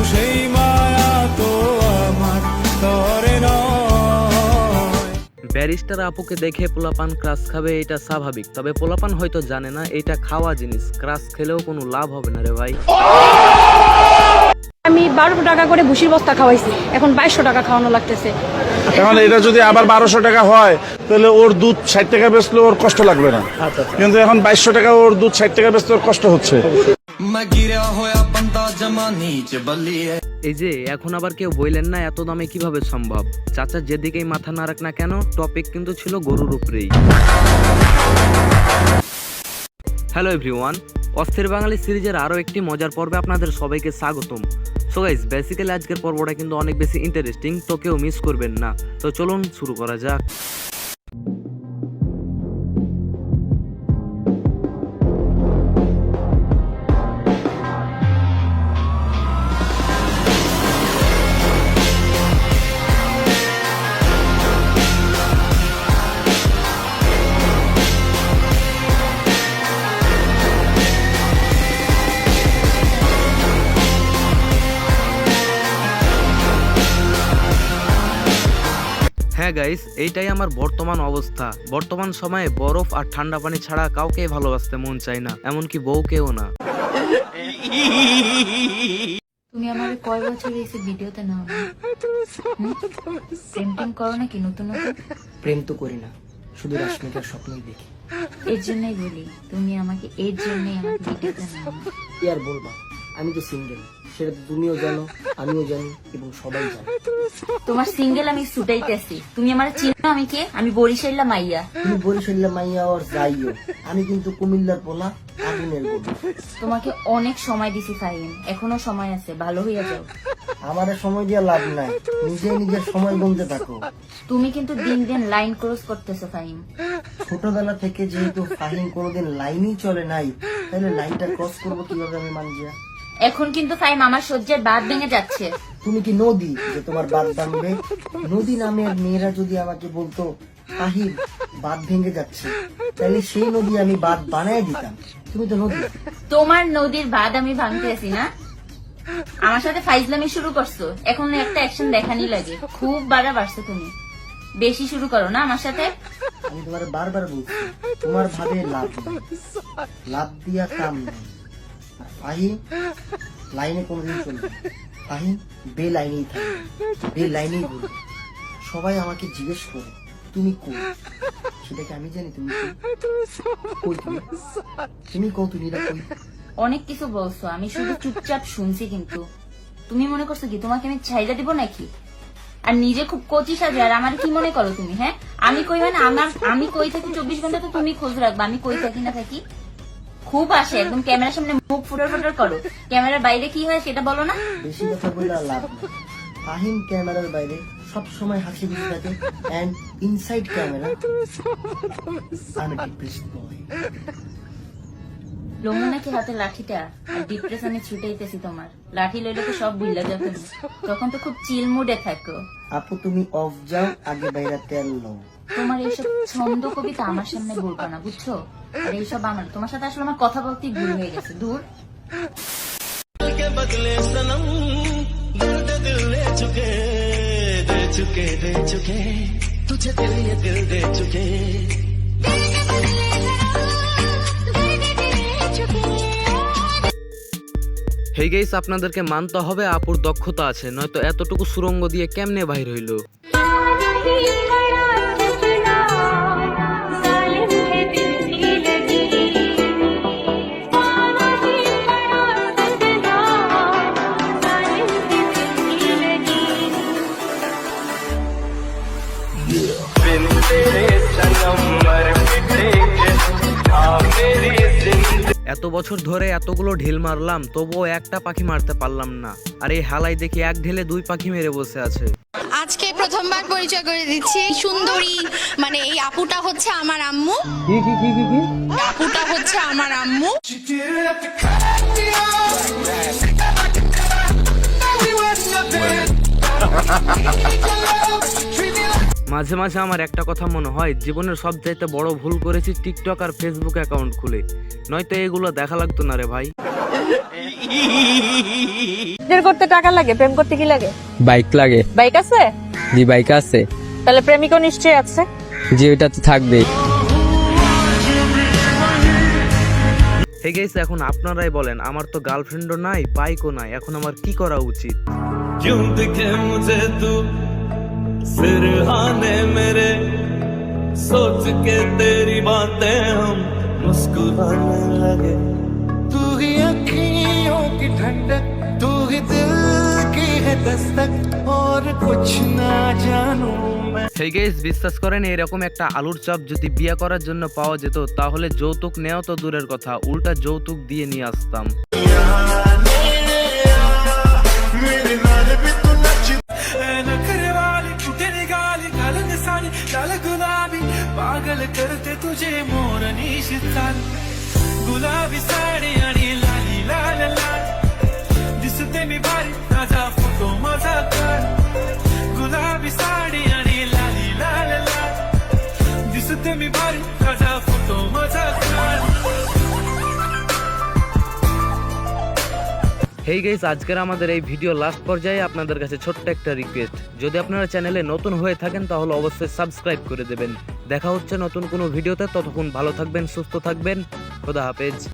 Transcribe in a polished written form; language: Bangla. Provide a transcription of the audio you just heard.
সেই মায়া তো আমার তরে নয়। ব্যারিস্টার আপুকে দেখে পোলাপান ক্রাশ খাবে এটা স্বাভাবিক, তবে পোলাপান হয়তো জানে না এটা খাওয়া জিনিস, ক্রাশ খেলেও কোনো লাভ হবে না রে ভাই। আমি 12 টাকা করে ভুসির বস্তা খাওয়াইছি, এখন 2200 টাকা খাওয়ানো লাগতেছে। এখন এটা যদি আবার 1200 টাকা হয় তাহলে ওর দুধ 60 টাকা বেচলে ওর কষ্ট লাগবে না, কিন্তু এখন 2200 টাকা ওর দুধ 60 টাকা বেচলে ওর কষ্ট হচ্ছে। এই যে এখন আবার কেউ বললেন না এত দামে কিভাবে সম্ভব, চাচা যেদিকেই মাথা না রাখ না কেন টপিক কিন্তু ছিল গরুর উপরেই। হ্যালো এভরিওয়ান, অস্থির বাঙালি সিরিজের আরও একটি মজার পর্বে আপনাদের সবাইকে স্বাগতম। সো গাইস, বেসিক্যালি আজকের পর্বটা কিন্তু অনেক বেশি ইন্টারেস্টিং, তো কেউ মিস করবেন না। তো চলুন শুরু করা যাক। হ্যাঁ গাইস, এইটাই আমার বর্তমান অবস্থা। বর্তমান সময়ে বরফ আর ঠান্ডা পানি ছাড়া কাউকে ভালোবাসতে মন চায় না, এমনকি বউকেও না। তুমি আমার কয় বছর এসে ভিডিওতে নাও না? প্রেম টেম করো নাকি নতুন নতুন? প্রেম তো করি না, শুধু রাশমিকার স্বপ্নই দেখি। এর জন্যই বলি তুমি আমাকে, এর জন্যই আমাকে ভিডিওতে নাও না। কি আর বলবা, আমি তো সিঙ্গেল, সেটা তো তুমিও জানো, আমিও জানি এবং সবাই জানে। তোমার সিঙ্গেল আমি ছুটাইতেছি, তুমি আমার চিনো আমি কে? আমি বরিশাল্লা মাইয়া। তুমি বরিশাল্লা মাইয়া আর যাইও, আমি কিন্তু কুমিল্লার পোলা, আগুনের বলি। তোমাকে অনেক সময় দিছি ফাহিম, এখনো সময় আছে, ভালো হইয়া যাও। আমার সময় দিয়ে লাভ নাই, নিজে নিজের সময় গুনতে থাকো। তুমি কিন্তু দিন দিন লাইন ক্রস করতেছো ফাহিম। ছোটবেলা থেকে যেহেতু ফাহিম কোনোদিন লাইনই চলে নাই, তাহলে লাইনটা ক্রস করবো কিভাবে আমি মানজিয়া? এখন কিন্তু ফাহিম আমার সহ্যের বাদ ভেঙে যাচ্ছে। তুমি কি নদী যে তোমার বাঁধ ভাঙবে? নদী নামের মেয়েরা যদি আমাকে বলতো ফাহিম বাঁধ ভেঙে যাচ্ছে, তাহলে সেই নদী আমি বাঁধ বানায় দিতাম। তুমি তো নদী। তোমার নদীর বাঁধ আমি ভাঙতেছি না। আমার সাথে ফাইজলামি শুরু করছো, এখন একটা অ্যাকশন দেখানি লাগে। খুব বাড়া বাড়ছো তুমি, বেশি শুরু করো না আমার সাথে। আমি তোমার বারবার বলছি তোমার ভাবে লাভ নেই, লাভ দিয়া কাম নেই। আর ফাহিম লাইনে কোনোদিন চলবে, ফাহিম বে লাইনেই থাকবে, বে লাইনেই বলবে। সবাই আমাকে জিজ্ঞেস করে তুমি কই, সেটাকে আমি জানি তুমি কই, তুমি কও, তুমি না কই। অনেক কিছু বলছো, আমি শুধু চুপচাপ শুনছি, কিন্তু তুমি মনে করছো কি তোমাকে আমি ছাইড়া দিব নাকি? আর নিজে খুব কচি সাজে, আর আমার কি মনে করো তুমি? হ্যাঁ, আমি কই মানে আমি কই থাকি 24 ঘন্টা তো তুমি খোঁজ রাখবা, আমি কই থাকি না থাকি? খুব আসে একদম ক্যামেরার সামনে মুখ ফুটর ফুটর করো, ক্যামেরার বাইরে কি হয় সেটা বলো না। বেশি কথা বলে আর লাভ নেই। ফাহিম ক্যামেরার বাইরে সব সময় হাসি খুশি থাকে, এন্ড ইনসাইড ক্যামেরা আমি ডিপ্রেসড বয়। লোমো নাকি হাতে লাঠিটা, আর ডিপ্রেশনে ছুটাইতেছি তোমার। লাঠি লইলে তো সব ভুলা যাবে, তখন তো খুব চিল মুডে থাকো। আপু তুমি অফ যাও, আগে বাইরে তেল লও। তোমার এইসব ছন্দ কবিতা আমার সামনে বলবো না, বুঝছো? আর এইসব আমার, তোমার সাথে আসলে আমার কথা বলতেই ভুল হয়ে গেছে, দূর। হেই গাইস, আপনাদেরকে মানতে হবে আপুর দক্ষতা আছে, নয়তো এতটুকু সুরঙ্গ দিয়ে কেমনে বাহির হইলো। এত বছর ধরে এতগুলো ঢিল মারলাম, তবুও একটা পাখি মারতে পারলাম না। আর এই হালাই দেখি এক ঢিলে 2 পাখি মেরে বসে আছে। আজকে প্রথমবার পরিচয় করে দিচ্ছি, সুন্দরী মানে এই আপুটা হচ্ছে আমার আম্মু। আপুটা হচ্ছে আমার আম্মু। মাঝে মাঝে আমার একটা কথা মনে হয়, জীবনের সবচাইতে বড় ভুল করেছি টিকটক আর ফেসবুক অ্যাকাউন্ট খুলে, নয়তো এগুলো দেখা লাগতো না রে ভাই। প্রেম করতে টাকা লাগে, প্রেম করতে কি লাগে? বাইক লাগে। বাইক আছে? জি বাইক আছে। তাহলে প্রেমিকও নিশ্চয়ই আছে। জি ওইটা তো থাকবেই। হে গাইস, এখন আপনারাই বলেন, আমার তো গার্লফ্রেন্ডও নাই, বাইকও নাই, এখন আমার কি করা উচিত? क्यों दिखे मुझे तू सिरहाने मेरे सोच के तेरी बातें हम मुस्कुराने लगे तू ही अखियों की ठंडक तू ही दिल की है दस्तक और कुछ ना जानू मैं হে গাইস, বিশ্বাস করেন এরকম একটা আলুর চপ যদি বিয়ে করার জন্য পাওয়া যেত তাহলে যৌতুক নেওয়া তো দূরের কথা, উল্টা যৌতুক দিয়ে নিয়ে আসতাম। नखरे वाली तेरी गाली गलन सारी लाल गुलाबी पागल करते तुझे मोरनी शीतल गुलाबी साडी आणि लाली लाल लाल दिसते मी भारी ताजा फोटो माझा कर गुलाबी साडी आणि लाली लाल लाल दिसते मी भारी ताजा फोटो माझा कर হেই গাইস, আজকের আমাদের এই ভিডিও লাস্ট পর্যায়ে আপনাদের কাছে ছোট্ট একটা রিকোয়েস্ট, যদি আপনারা চ্যানেলে নতুন হয়ে থাকেন তাহলে অবশ্যই সাবস্ক্রাইব করে দেবেন। দেখা হচ্ছে নতুন কোনো ভিডিওতে, ততক্ষণ ভালো থাকবেন, সুস্থ থাকবেন, খোদা হাফেজ।